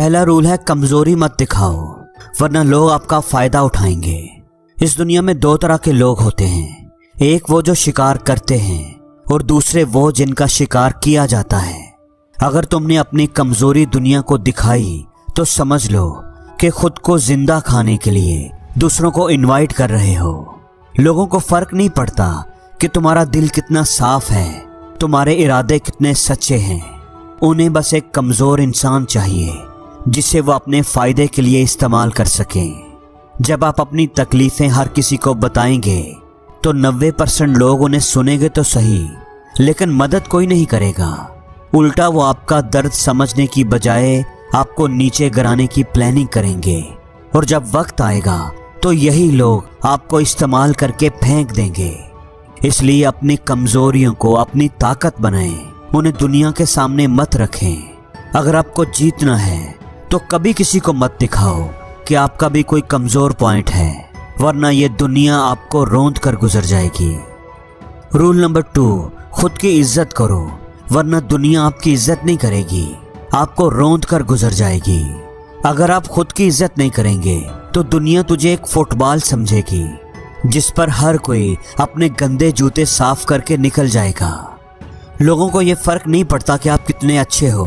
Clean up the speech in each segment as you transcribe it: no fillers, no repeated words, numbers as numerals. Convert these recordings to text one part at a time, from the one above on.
पहला रूल है कमजोरी मत दिखाओ, वरना लोग आपका फायदा उठाएंगे। इस दुनिया में दो तरह के लोग होते हैं, एक वो जो शिकार करते हैं और दूसरे वो जिनका शिकार किया जाता है। अगर तुमने अपनी कमजोरी दुनिया को दिखाई तो समझ लो कि खुद को जिंदा खाने के लिए दूसरों को इनवाइट कर रहे हो। लोगों को फर्क नहीं पड़ता कि तुम्हारा दिल कितना साफ है, तुम्हारे इरादे कितने सच्चे हैं। उन्हें बस एक कमजोर इंसान चाहिए जिसे वो अपने फायदे के लिए इस्तेमाल कर सकें। जब आप अपनी तकलीफें हर किसी को बताएंगे तो 90% लोग उन्हें सुनेंगे तो सही, लेकिन मदद कोई नहीं करेगा। उल्टा वो आपका दर्द समझने की बजाय आपको नीचे गिराने की प्लानिंग करेंगे, और जब वक्त आएगा तो यही लोग आपको इस्तेमाल करके फेंक देंगे। इसलिए अपनी कमजोरियों को अपनी ताकत बनाएं, उन्हें दुनिया के सामने मत रखें। अगर आपको जीतना है तो कभी किसी को मत दिखाओ कि आपका भी कोई कमजोर पॉइंट है, वरना ये दुनिया आपको रौंद कर गुजर जाएगी। रूल नंबर 2, खुद की इज्जत करो, वरना दुनिया आपकी इज्जत नहीं करेगी, आपको रौंद कर गुजर जाएगी। अगर आप खुद की इज्जत नहीं करेंगे तो दुनिया तुझे एक फुटबॉल समझेगी जिस पर हर कोई अपने गंदे जूते साफ करके निकल जाएगा। लोगों को ये फर्क नहीं पड़ता कि आप कितने अच्छे हो,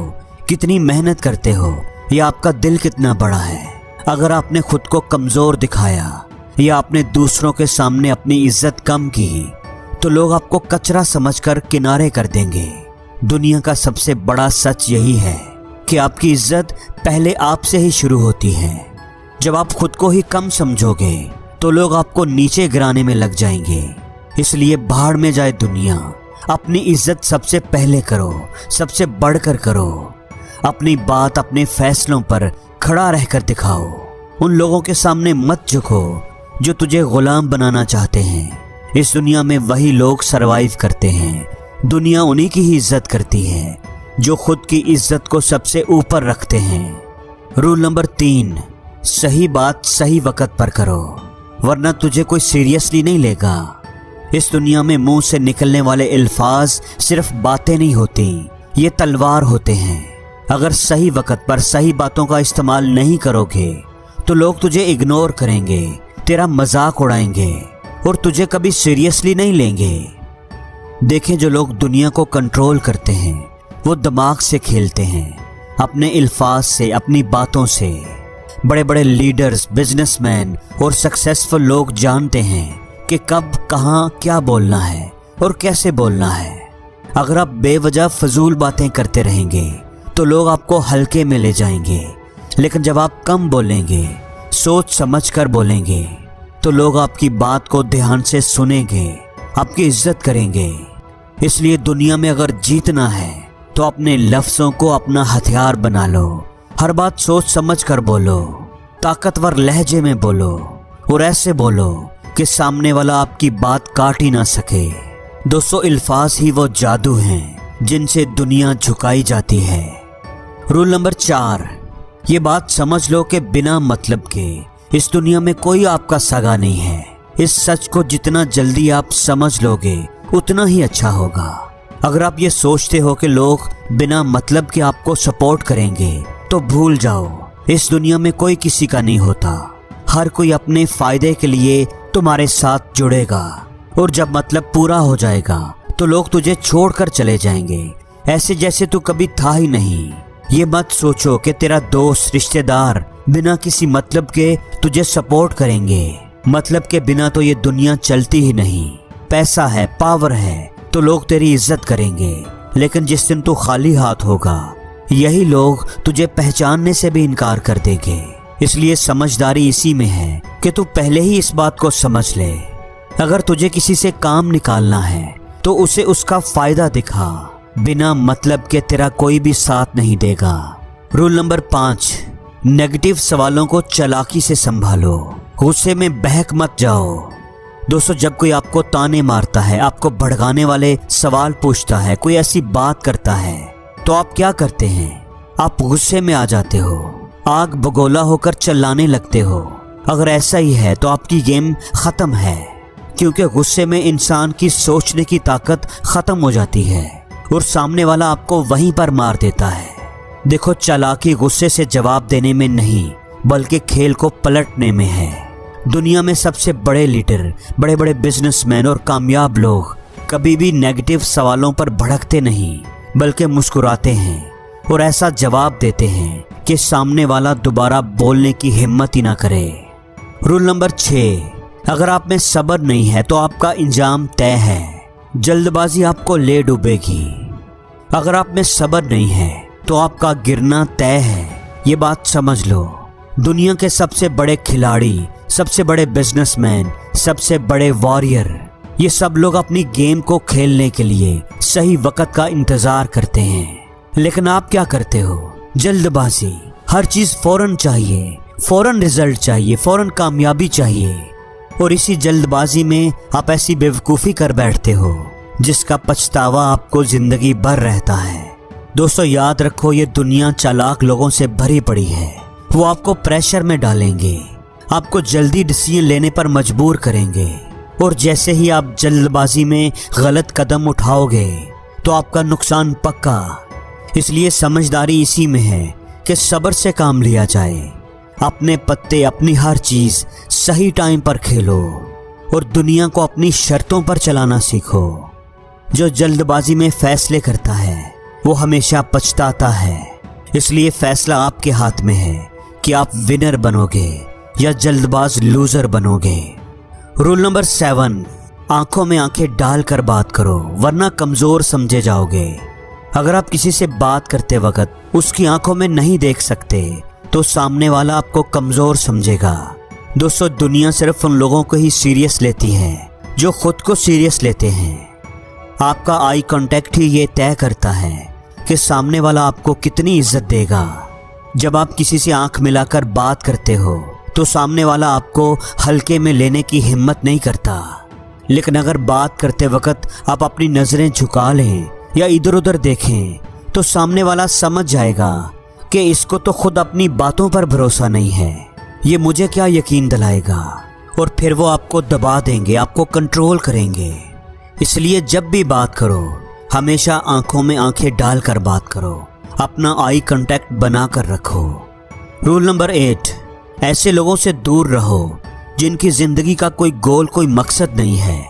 कितनी मेहनत करते हो या आपका दिल कितना बड़ा है। अगर आपने खुद को कमजोर दिखाया या आपने दूसरों के सामने अपनी इज्जत कम की तो लोग आपको कचरा समझकर किनारे कर देंगे। दुनिया का सबसे बड़ा सच यही है कि आपकी इज्जत पहले आपसे ही शुरू होती है। जब आप खुद को ही कम समझोगे तो लोग आपको नीचे गिराने में लग जाएंगे। इसलिए भाड़ में जाए दुनिया, अपनी इज्जत सबसे पहले करो, सबसे बढ़कर करो। अपनी बात अपने फैसलों पर खड़ा रहकर दिखाओ। उन लोगों के सामने मत झुको जो तुझे गुलाम बनाना चाहते हैं। इस दुनिया में वही लोग सरवाइव करते हैं। दुनिया उन्हीं की ही इज्जत करती है जो खुद की इज्जत को सबसे ऊपर रखते हैं। रूल नंबर 3, सही बात सही वक्त पर करो, वरना तुझे कोई सीरियसली नहीं लेगा। इस दुनिया में मुंह से निकलने वाले अल्फाज सिर्फ बातें नहीं होती, ये तलवार होते हैं। अगर सही वक्त पर सही बातों का इस्तेमाल नहीं करोगे तो लोग तुझे इग्नोर करेंगे, तेरा मजाक उड़ाएंगे और तुझे कभी सीरियसली नहीं लेंगे। देखें, जो लोग दुनिया को कंट्रोल करते हैं वो दिमाग से खेलते हैं, अपने अल्फाज से, अपनी बातों से। बड़े बड़े लीडर्स, बिजनेसमैन और सक्सेसफुल लोग जानते हैं कि कब, कहां, क्या बोलना है और कैसे बोलना है। अगर आप बेवजह फजूल बातें करते रहेंगे तो लोग आपको हल्के में ले जाएंगे, लेकिन जब आप कम बोलेंगे, सोच समझ कर बोलेंगे तो लोग आपकी बात को ध्यान से सुनेंगे, आपकी इज्जत करेंगे। इसलिए दुनिया में अगर जीतना है तो अपने लफ्जों को अपना हथियार बना लो। हर बात सोच समझ कर बोलो, ताकतवर लहजे में बोलो और ऐसे बोलो कि सामने वाला आपकी बात काट ही ना सके। दोस्तों, अल्फाज ही वो जादू हैं जिनसे दुनिया झुकाई जाती है। रूल नंबर 4, ये बात समझ लो कि बिना मतलब के इस दुनिया में कोई आपका सगा नहीं है। इस सच को जितना जल्दी आप समझ लोगे उतना ही अच्छा होगा। अगर आप ये सोचते हो कि लोग बिना मतलब के आपको सपोर्ट करेंगे तो भूल जाओ, इस दुनिया में कोई किसी का नहीं होता। हर कोई अपने फायदे के लिए तुम्हारे साथ जुड़ेगा और जब मतलब पूरा हो जाएगा तो लोग तुझे छोड़कर चले जाएंगे, ऐसे जैसे तू कभी था ही नहीं। ये मत सोचो कि तेरा दोस्त, रिश्तेदार बिना किसी मतलब के तुझे सपोर्ट करेंगे। मतलब के बिना तो ये दुनिया चलती ही नहीं। पैसा है, पावर है तो लोग तेरी इज्जत करेंगे, लेकिन जिस दिन तू खाली हाथ होगा यही लोग तुझे पहचानने से भी इनकार कर देंगे। इसलिए समझदारी इसी में है कि तू पहले ही इस बात को समझ ले। अगर तुझे किसी से काम निकालना है तो उसे उसका फायदा दिखा, बिना मतलब के तेरा कोई भी साथ नहीं देगा। रूल नंबर 5, नेगेटिव सवालों को चालाकी से संभालो, गुस्से में बहक मत जाओ। दोस्तों, जब कोई आपको ताने मारता है, आपको भड़काने वाले सवाल पूछता है, कोई ऐसी बात करता है तो आप क्या करते हैं? आप गुस्से में आ जाते हो, आग बगोला होकर चिल्लाने लगते हो। अगर ऐसा ही है तो आपकी गेम खत्म है, क्योंकि गुस्से में इंसान की सोचने की ताकत खत्म हो जाती है और सामने वाला आपको वहीं पर मार देता है। देखो, चालाकी गुस्से से जवाब देने में नहीं बल्कि खेल को पलटने में है। दुनिया में सबसे बड़े लीडर, बड़े बड़े बिजनेसमैन और कामयाब लोग कभी भी नेगेटिव सवालों पर भड़कते नहीं बल्कि मुस्कुराते हैं और ऐसा जवाब देते हैं कि सामने वाला दोबारा बोलने की हिम्मत ही ना करे। रूल नंबर 6, अगर आप में सब्र नहीं है तो आपका इंजाम तय है। जल्दबाजी आपको ले डूबेगी। अगर आप में सब्र नहीं है तो आपका गिरना तय है। ये बात समझ लो। दुनिया के सबसे बड़े खिलाड़ी, सबसे बड़े बिजनेसमैन, सबसे बड़े वॉरियर, ये सब लोग अपनी गेम को खेलने के लिए सही वक्त का इंतजार करते हैं। लेकिन आप क्या करते हो? जल्दबाजी। हर चीज फौरन चाहिए, फौरन रिजल्ट चाहिए, फौरन कामयाबी चाहिए। और इसी जल्दबाजी में आप ऐसी बेवकूफ़ी कर बैठते हो जिसका पछतावा आपको जिंदगी भर रहता है। दोस्तों, याद रखो, ये दुनिया चालाक लोगों से भरी पड़ी है। वो आपको प्रेशर में डालेंगे, आपको जल्दी डिसीजन लेने पर मजबूर करेंगे और जैसे ही आप जल्दबाजी में गलत कदम उठाओगे तो आपका नुकसान पक्का। इसलिए समझदारी इसी में है कि सब्र से काम लिया जाए। अपने पत्ते, अपनी हर चीज सही टाइम पर खेलो और दुनिया को अपनी शर्तों पर चलाना सीखो। जो जल्दबाजी में फैसले करता है वो हमेशा पछताता है। इसलिए फैसला आपके हाथ में है कि आप विनर बनोगे या जल्दबाज लूजर बनोगे। रूल नंबर 7, आंखों में आंखें डालकर बात करो वरना कमजोर समझे जाओगे। अगर आप किसी से बात करते वक्त उसकी आंखों में नहीं देख सकते तो सामने वाला आपको कमजोर समझेगा। दोस्तों, दुनिया सिर्फ उन लोगों को ही सीरियस लेती है जो खुद को सीरियस लेते हैं। आपका आई कांटेक्ट ही ये तय करता है कि सामने वाला आपको कितनी इज्जत देगा। जब आप किसी से आंख मिलाकर बात करते हो तो सामने वाला आपको हल्के में लेने की हिम्मत नहीं करता। लेकिन अगर बात करते वक्त आप अपनी नजरें झुका लें या इधर उधर देखें तो सामने वाला समझ जाएगा कि इसको तो खुद अपनी बातों पर भरोसा नहीं है, ये मुझे क्या यकीन दिलाएगा, और फिर वो आपको दबा देंगे, आपको कंट्रोल करेंगे। इसलिए जब भी बात करो हमेशा आंखों में आंखें डालकर बात करो, अपना आई कांटेक्ट बनाकर रखो। रूल नंबर 8, ऐसे लोगों से दूर रहो जिनकी जिंदगी का कोई गोल, कोई मकसद नहीं है,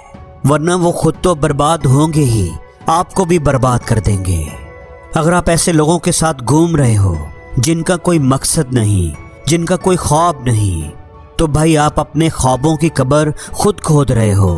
वरना वो खुद तो बर्बाद होंगे ही, आपको भी बर्बाद कर देंगे। अगर आप ऐसे लोगों के साथ घूम रहे हो जिनका कोई मकसद नहीं, जिनका कोई ख्वाब नहीं, तो भाई आप अपने ख्वाबों की कब्र खुद खोद रहे हो,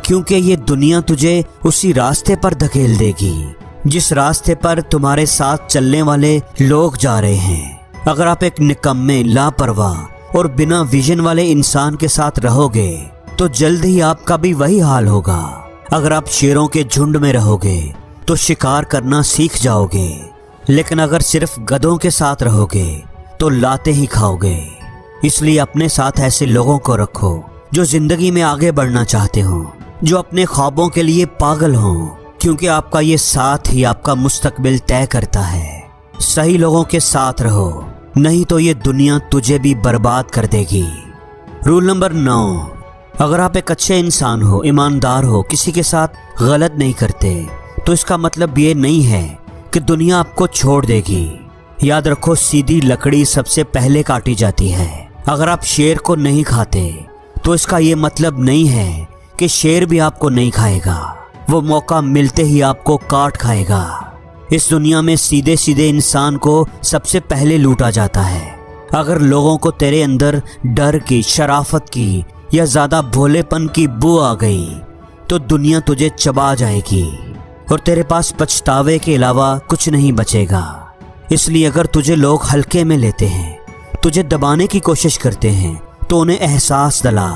क्योंकि ये दुनिया तुझे उसी रास्ते पर धकेल देगी जिस रास्ते पर तुम्हारे साथ चलने वाले लोग जा रहे हैं। अगर आप एक निकम्मे, लापरवाह और बिना विजन वाले इंसान के साथ रहोगे तो जल्द ही आपका भी वही हाल होगा। अगर आप शेरों के झुंड में रहोगे तो शिकार करना सीख जाओगे, लेकिन अगर सिर्फ गधों के साथ रहोगे तो लाते ही खाओगे। इसलिए अपने साथ ऐसे लोगों को रखो जो जिंदगी में आगे बढ़ना चाहते हो, जो अपने ख्वाबों के लिए पागल हो, क्योंकि आपका ये साथ ही आपका मुस्तकबिल तय करता है। सही लोगों के साथ रहो, नहीं तो ये दुनिया तुझे भी बर्बाद कर देगी। रूल नंबर 9, अगर आप एक अच्छे इंसान हो, ईमानदार हो, किसी के साथ गलत नहीं करते, तो इसका मतलब ये नहीं है कि दुनिया आपको छोड़ देगी। याद रखो, सीधी लकड़ी सबसे पहले काटी जाती है। अगर आप शेर को नहीं खाते तो इसका ये मतलब नहीं है कि शेर भी आपको नहीं खाएगा, वो मौका मिलते ही आपको काट खाएगा। इस दुनिया में सीधे सीधे इंसान को सबसे पहले लूटा जाता है। अगर लोगों को तेरे अंदर डर की, शराफत की या ज्यादा भोलेपन की बू आ गई तो दुनिया तुझे चबा जाएगी और तेरे पास पछतावे के अलावा कुछ नहीं बचेगा। इसलिए अगर तुझे लोग हल्के में लेते हैं, तुझे दबाने की कोशिश करते हैं, तो उन्हें एहसास दिला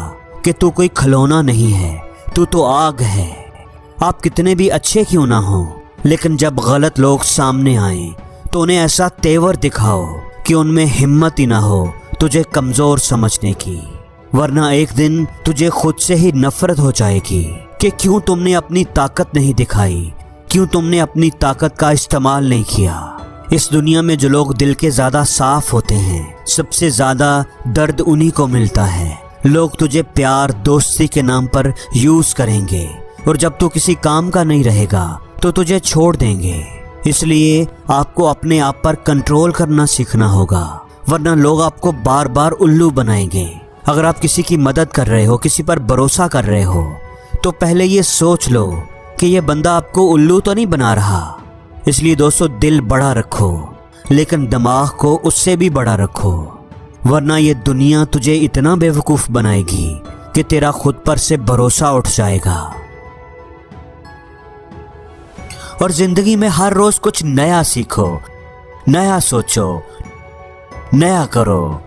कि तू कोई खिलौना नहीं है, तू तो आग है। आप कितने भी अच्छे क्यों ना हो, लेकिन जब गलत लोग सामने आए तो उन्हें ऐसा तेवर दिखाओ कि उनमें हिम्मत ही ना हो तुझे कमजोर समझने की, वरना एक दिन तुझे खुद से ही नफरत हो जाएगी कि क्यों तुमने अपनी ताकत नहीं दिखाई, क्यों तुमने अपनी ताकत का इस्तेमाल नहीं किया। इस दुनिया में जो लोग दिल के ज्यादा साफ होते हैं, सबसे ज्यादा दर्द उन्हीं को मिलता है। लोग तुझे प्यार, दोस्ती के नाम पर यूज करेंगे और जब तू किसी काम का नहीं रहेगा तो तुझे छोड़ देंगे। इसलिए आपको अपने आप पर कंट्रोल करना सीखना होगा, वरना लोग आपको बार बार उल्लू बनाएंगे। अगर आप किसी की मदद कर रहे हो, किसी पर भरोसा कर रहे हो, तो पहले ये सोच लो कि ये बंदा आपको उल्लू तो नहीं बना रहा। इसलिए दोस्तों, दिल बड़ा रखो लेकिन दिमाग को उससे भी बड़ा रखो, वरना ये दुनिया तुझे इतना बेवकूफ बनाएगी कि तेरा खुद पर से भरोसा उठ जाएगा। और जिंदगी में हर रोज कुछ नया सीखो, नया सोचो, नया करो।